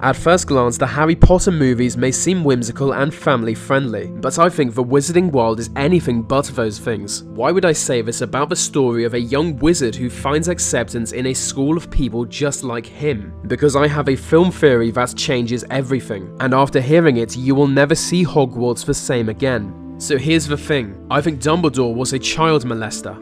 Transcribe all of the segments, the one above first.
At first glance, the Harry Potter movies may seem whimsical and family friendly, but I think the wizarding world is anything but those things. Why would I say this about the story of a young wizard who finds acceptance in a school of people just like him? Because I have a film theory that changes everything, and after hearing it, you will never see Hogwarts the same again. So here's the thing, I think Dumbledore was a child molester.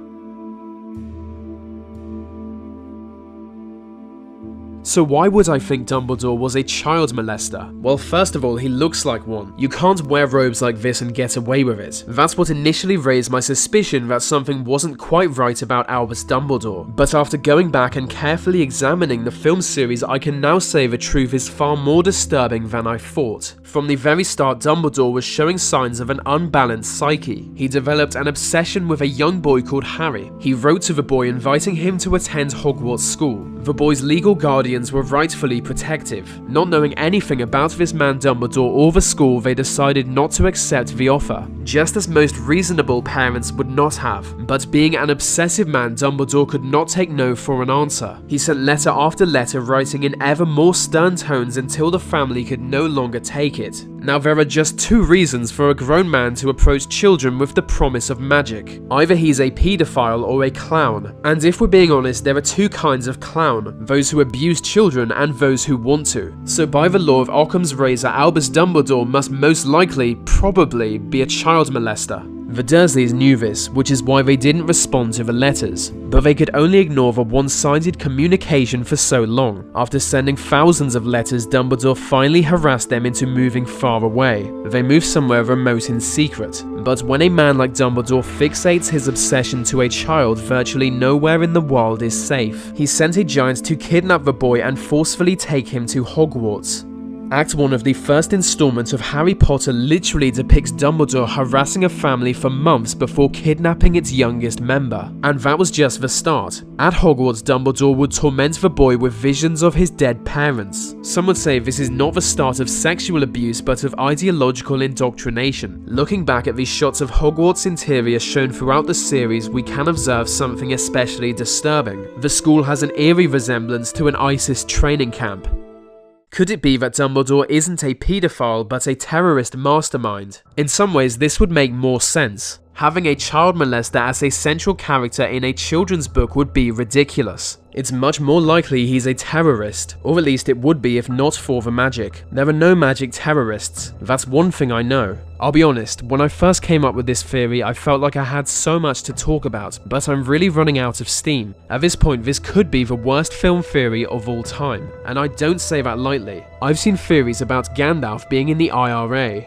So why would I think Dumbledore was a child molester? Well, first of all, he looks like one. You can't wear robes like this and get away with it. That's what initially raised my suspicion that something wasn't quite right about Albus Dumbledore. But after going back and carefully examining the film series, I can now say the truth is far more disturbing than I thought. From the very start, Dumbledore was showing signs of an unbalanced psyche. He developed an obsession with a young boy called Harry. He wrote to the boy inviting him to attend Hogwarts school. The boy's legal guardians were rightfully protective. Not knowing anything about this man Dumbledore or the school, they decided not to accept the offer, just as most reasonable parents would not have. But being an obsessive man, Dumbledore could not take no for an answer. He sent letter after letter, writing in ever more stern tones until the family could no longer take it. Now, there are just two reasons for a grown man to approach children with the promise of magic. Either he's a paedophile or a clown. And if we're being honest, there are two kinds of clown, those who abuse children and those who want to. So by the law of Occam's razor, Albus Dumbledore must most likely, probably, be a child molester. The Dursleys knew this, which is why they didn't respond to the letters, but they could only ignore the one-sided communication for so long. After sending thousands of letters, Dumbledore finally harassed them into moving far away. They moved somewhere remote in secret. But when a man like Dumbledore fixates his obsession to a child, virtually nowhere in the world is safe. He sent a giant to kidnap the boy and forcefully take him to Hogwarts. Act 1 of the first installment of Harry Potter literally depicts Dumbledore harassing a family for months before kidnapping its youngest member. And that was just the start. At Hogwarts, Dumbledore would torment the boy with visions of his dead parents. Some would say this is not the start of sexual abuse but of ideological indoctrination. Looking back at these shots of Hogwarts interior shown throughout the series, we can observe something especially disturbing. The school has an eerie resemblance to an ISIS training camp. Could it be that Dumbledore isn't a paedophile but a terrorist mastermind? In some ways, this would make more sense. Having a child molester as a central character in a children's book would be ridiculous. It's much more likely he's a terrorist, or at least it would be if not for the magic. There are no magic terrorists, that's one thing I know. I'll be honest, when I first came up with this theory, I felt like I had so much to talk about, but I'm really running out of steam. At this point, this could be the worst film theory of all time, and I don't say that lightly. I've seen theories about Gandalf being in the IRA,